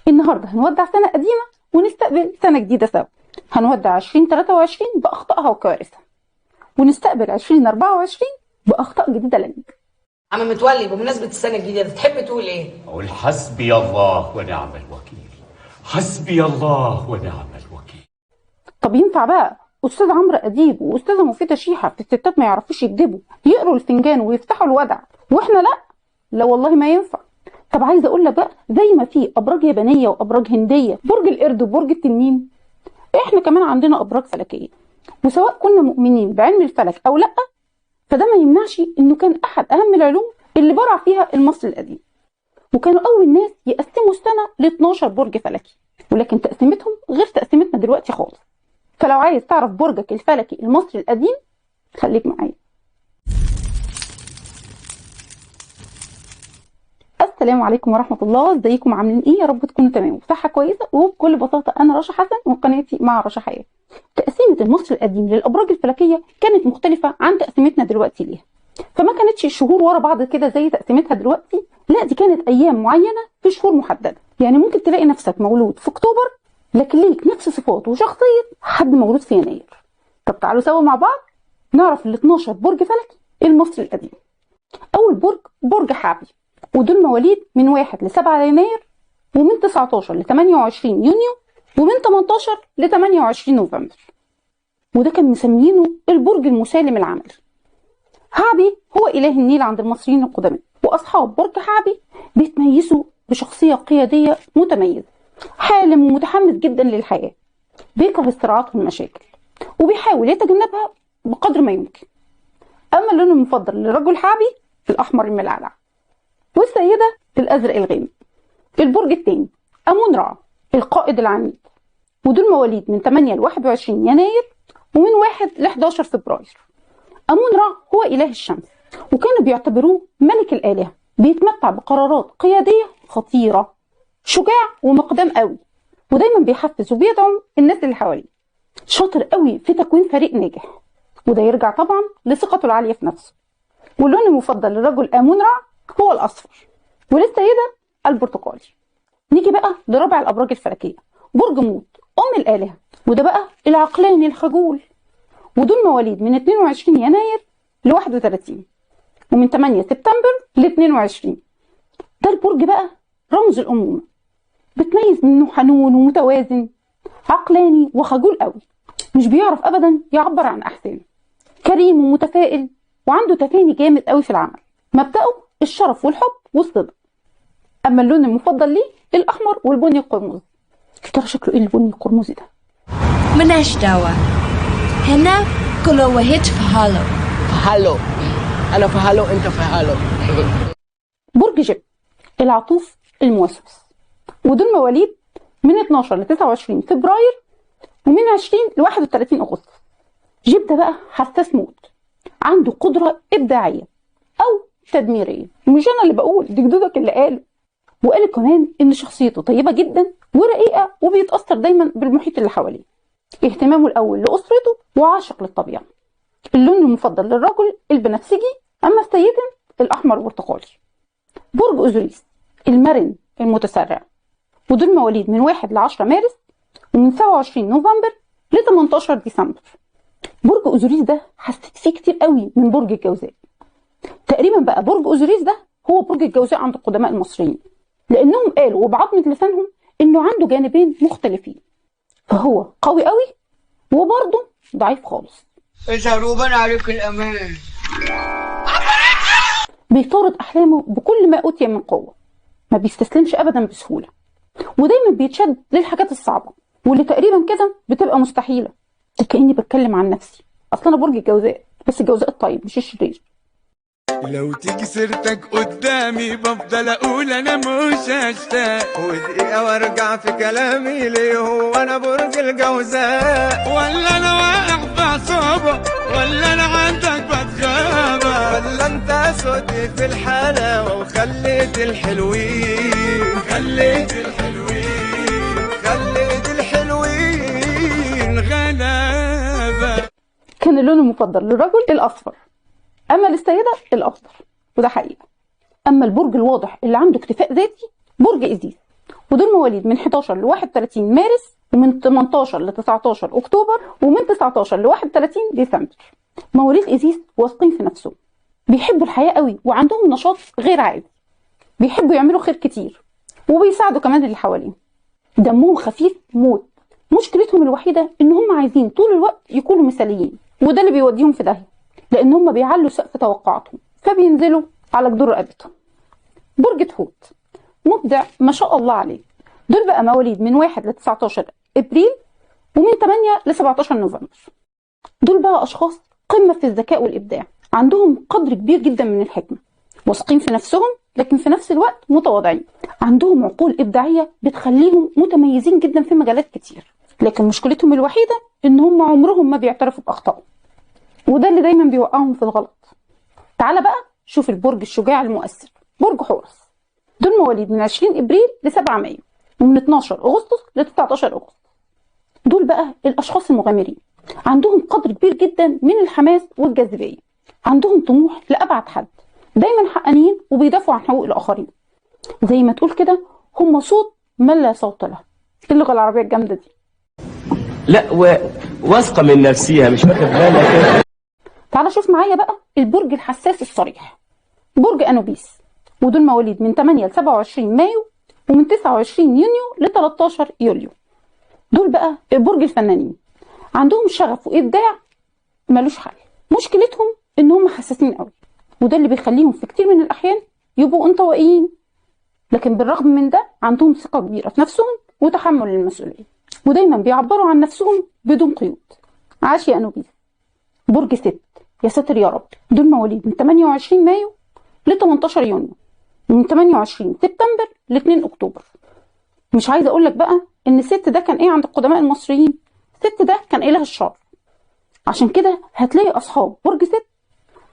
النهارده هنودع سنة قديمة ونستقبل سنة جديدة سوا. هنودع 2023 بأخطائها وكوارثها، ونستقبل 2024 بأخطاء جديدة لنا. عم متولي، بمناسبة السنة الجديدة تحب تقول ايه؟ أقول حسبي الله ونعم الوكيل. حسبي الله ونعم الوكيل. طب ينفع بقى أستاذ عمرو أديب وأستاذة مفيدة شيحة في الستات ما يعرفوش يكذبوا يقروا الفنجان ويفتحوا الودع وإحنا لأ؟ لا والله ما ينفع. طب عايزة أقول لك بقى، زي ما في أبراج يابانية وأبراج هندية، برج القرد وبرج التنين، إحنا كمان عندنا أبراج فلكية. وسواء كنا مؤمنين بعلم الفلك أو لأ، فده ما يمنعش إنه كان أحد أهم العلوم اللي برع فيها المصري القديم. وكانوا أول ناس يقسموا السنة ل 12 برج فلكي، ولكن تقسيمتهم غير تقسيمتنا دلوقتي خالص. فلو عايز تعرف برجك الفلكي المصري القديم خليك معايا. السلام عليكم ورحمة الله، ازيكم عاملين ايه؟ يا رب تكونوا تمام وصحة كويسة. وبكل بساطة انا رشا حسن وقناتي مع رشا حياة. تقسيمة المصري القديم للابراج الفلكية كانت مختلفة عن تقسيمتنا دلوقتي ليها. فما كانتش الشهور ورا بعض كده زي تقسيمتها دلوقتي، لا دي كانت ايام معينة في شهور محددة. يعني ممكن تلاقي نفسك مولود في اكتوبر لكن ليك نفس صفات وشخصية حد مولود في يناير. طب تعالوا سوا مع بعض نعرف ال 12 برج فلكي المصري القديم. اول برج حعبي، ودول مواليد من 1 ل 7 يناير، ومن 19 ل 28 يونيو، ومن 18 ل 28 نوفمبر. وده كان مسمينه البرج المسالم العملي. حعبي هو إله النيل عند المصريين القدماء، وأصحاب برج حعبي بيتميزوا بشخصية قيادية متميزة، حالم ومتحمس جدا للحياة، بيكره الصراعات والمشاكل وبيحاول يتجنبها بقدر ما يمكن. أما اللون المفضل لرجل حعبي الأحمر الملعلع، والسيدة الأزرق الغامق. البرج الثاني أمون رع، القائد العنيد، ودول مواليد من 8 ل 21 يناير، ومن 1 ل 11 فبراير. أمون رع هو إله الشمس، وكانوا بيعتبروه ملك الآلهة، بيتمتع بقرارات قيادية خطيرة، شجاع ومقدام قوي، ودايما بيحفز وبيدعم الناس اللي حواليه، شاطر قوي في تكوين فريق ناجح، وده يرجع طبعا لثقته العالية في نفسه. واللون المفضل لرجل آمون رع هو الأصفر، وللسيدة البرتقالي. نيجي بقى لرابع الأبراج الفلكية، برج موت أم الآلهة، وده بقى العقلاني الخجول، ودول مواليد من 22 يناير ل 31، ومن 8 سبتمبر ل 22. ده البرج بقى رمز الأمومة، بتميز منه حنون ومتوازن، عقلاني وخجول قوي، مش بيعرف أبدا يعبر عن أحسانه، كريم ومتفائل، وعنده تفاني جامد قوي في العمل، مبدأه الشرف والحب والصدق. أما اللون المفضل ليه الأحمر والبني القرمزي. ترى شكله إيه البني القرمزي ده؟ ملهاش دعوة، هنا كل واحد في حاله. هالو، أنا في هالو أنت في هالو. برج جب، العطوف الموسوس، ودول مواليد من 12 ل 29 فبراير، ومن 20 ل 31 أغسطس. جب ده بقى حساس موت، عنده قدرة إبداعية أو تدميرية، مش أنا اللي بقول، دي جدودك اللي قالوا. وقال كمان إن شخصيته طيبة جدا ورقيقة، وبيتأثر دايما بالمحيط اللي حواليه، اهتمامه الأول لأسرته وعاشق للطبيعة. اللون المفضل للرجل البنفسجي، أما السيدة الأحمر والبرتقالي. برج أوزوريس، المرن المتسرع، ودول مواليد من 1 ل 10 مارس، ومن 27 نوفمبر ل 18 ديسمبر. برج أوزوريس ده حسيت فيه كتير قوي من برج الجوزاء. تقريبا بقى برج أوزوريس ده هو برج الجوزاء عند القدماء المصريين، لأنهم قالوا وبعضمة لسانهم إنه عنده جانبين مختلفين، فهو قوي قوي وبرضه ضعيف خالص. إذا عليك الأمان. بيطارد أحلامه بكل ما أوتي من قوة، ما بيستسلمش أبدا بسهولة، ودايما بيتشد للحاجات الصعبة واللي تقريبا كده بتبقى مستحيلة. كأني بتكلم عن نفسي، أصلا أنا برج الجوزاء، بس الجوزاء الطيب مش الشرير. لو تيجي سيرتك قدامي بفضل اقول انا مش هشتاق، ودقيقة وارجع في كلامي ليه هو انا برج الجوزاء، ولا انا واقع في عصابة، ولا انا عندك بتغابة، ولا انت صوتي في الحلاوة وخليت الحلوين غلابة. كان اللون المفضل للرجل الأصفر، أما للسيدة الأخضر، وده حقيقة. أما البرج الواضح اللي عنده اكتفاء ذاتي برج إيزيس، ودول مواليد من 11 ل 31 مارس، ومن 18 ل 19 اكتوبر، ومن 19 ل 31 ديسمبر. مواليد ايزيس واثقين في نفسهم، بيحبوا الحياه قوي وعندهم نشاط غير عادي، بيحبوا يعملوا خير كتير وبيساعدوا كمان اللي حواليهم. دمهم خفيف موت، مشكلتهم الوحيده ان هم عايزين طول الوقت يكونوا مثاليين، وده اللي بيوديهم في داهيه، لان هم بيعلوا سقف توقعاتهم فبينزلوا على جدور رقبتهم. برج الحوت مبدع ما شاء الله عليه. دول بقى مواليد من 1 ل 19 ابريل، ومن 8 ل 17 نوفمبر. دول بقى اشخاص قمه في الذكاء والابداع، عندهم قدر كبير جدا من الحكمه، واثقين في نفسهم لكن في نفس الوقت متواضعين، عندهم عقول ابداعيه بتخليهم متميزين جدا في مجالات كتير، لكن مشكلتهم الوحيده ان هم عمرهم ما بيعترفوا باخطائهم، وده اللي دايما بيوقعهم في الغلط. تعالى بقى شوف البرج الشجاع المؤثر، برج حورس. دول مواليد من 20 ابريل ل 7 مايو، ومن 12 اغسطس ل 19 اغسطس. دول بقى الاشخاص المغامرين، عندهم قدر كبير جدا من الحماس والجاذبيه، عندهم طموح لابعد حد، دايما حقانيين وبيدافعوا عن حقوق الاخرين. زي ما تقول كده هم صوت من لا صوت له. اللغه العربيه الجامده دي. لا واثقه من نفسيها، مش واخد بالك. تعالى شوف معايا بقى البرج الحساس الصريح، برج انوبيس. ودول مواليد من 8 ل 27 مايو، ومن 29 يونيو ل 13 يوليو. دول بقى برج الفنانين، عندهم شغف وابداع ملوش حل. مشكلتهم ان هم حساسين قوي، وده اللي بيخليهم في كتير من الاحيان يبقوا انطوائيين، لكن بالرغم من ده عندهم ثقه كبيره في نفسهم وتحمل المسؤوليه، ودايما بيعبروا عن نفسهم بدون قيود. عاش يا انوبيس. برج ست، يا ساتر يا رب. دول مواليد من 28 مايو ل 18 يونيو، ومن 28 سبتمبر ل 2 اكتوبر. مش عايزه اقول لك بقى ان الست ده كان ايه عند القدماء المصريين؟ الست ده كان اله الشر. عشان كده هتلاقي اصحاب برج ست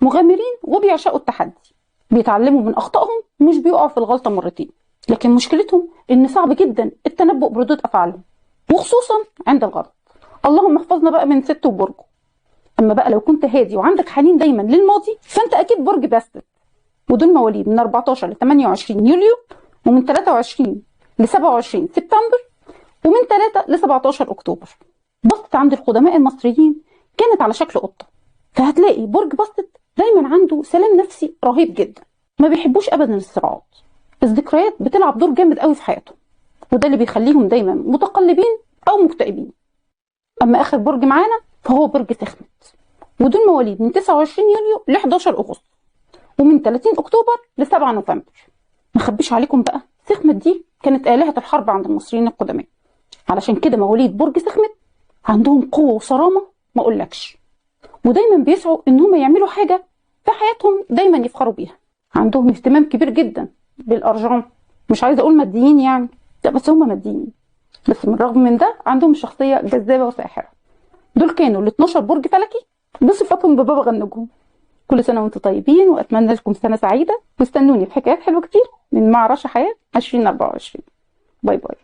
مغامرين وبيعشقوا التحدي، بيتعلموا من اخطائهم ومش بيقعوا في الغلطه مرتين، لكن مشكلتهم ان صعب جدا التنبؤ بردود افعالهم، وخصوصا عند الغلط. اللهم احفظنا بقى من ست وبرجه. اما بقى لو كنت هادي وعندك حنين دايما للماضي فانت اكيد برج باستت. ودول مواليد من 14 ل 28 يوليو، ومن 23 ل 27 سبتمبر، ومن 3 ل 17 اكتوبر. بسط عند القدماء المصريين كانت على شكل قطه، فهتلاقي برج بسط دايما عنده سلام نفسي رهيب جدا، ما بيحبوش ابدا الصراعات. الذكريات بتلعب دور جامد قوي في حياتهم، وده اللي بيخليهم دايما متقلبين او مكتئبين. اما اخر برج معانا فهو برج سخمت. ودول مواليد من 29 يوليو ل 11 اغسطس، ومن 30 اكتوبر ل 7 نوفمبر. ما اخبيش عليكم بقى، سخمت دي كانت آلهة الحرب عند المصريين القدماء، علشان كده مواليد برج سخمت عندهم قوة وصرامة ما اقولكش، ودايما بيسعوا ان هم يعملوا حاجة في حياتهم دايما يفخروا بيها. عندهم اهتمام كبير جدا بالارجان، مش عايزه اقول ماديين يعني، لا بس هم ماديين، بس من الرغم من ده عندهم شخصيه جذابه وساحره. دول كانوا ال 12 برج فلكي بصفتهم ببابا النجوم. كل سنه وانتم طيبين، واتمنى لكم سنه سعيده، واستنوني في حكايات حلوه كتير من مع رشا حياه 2024. باي باي.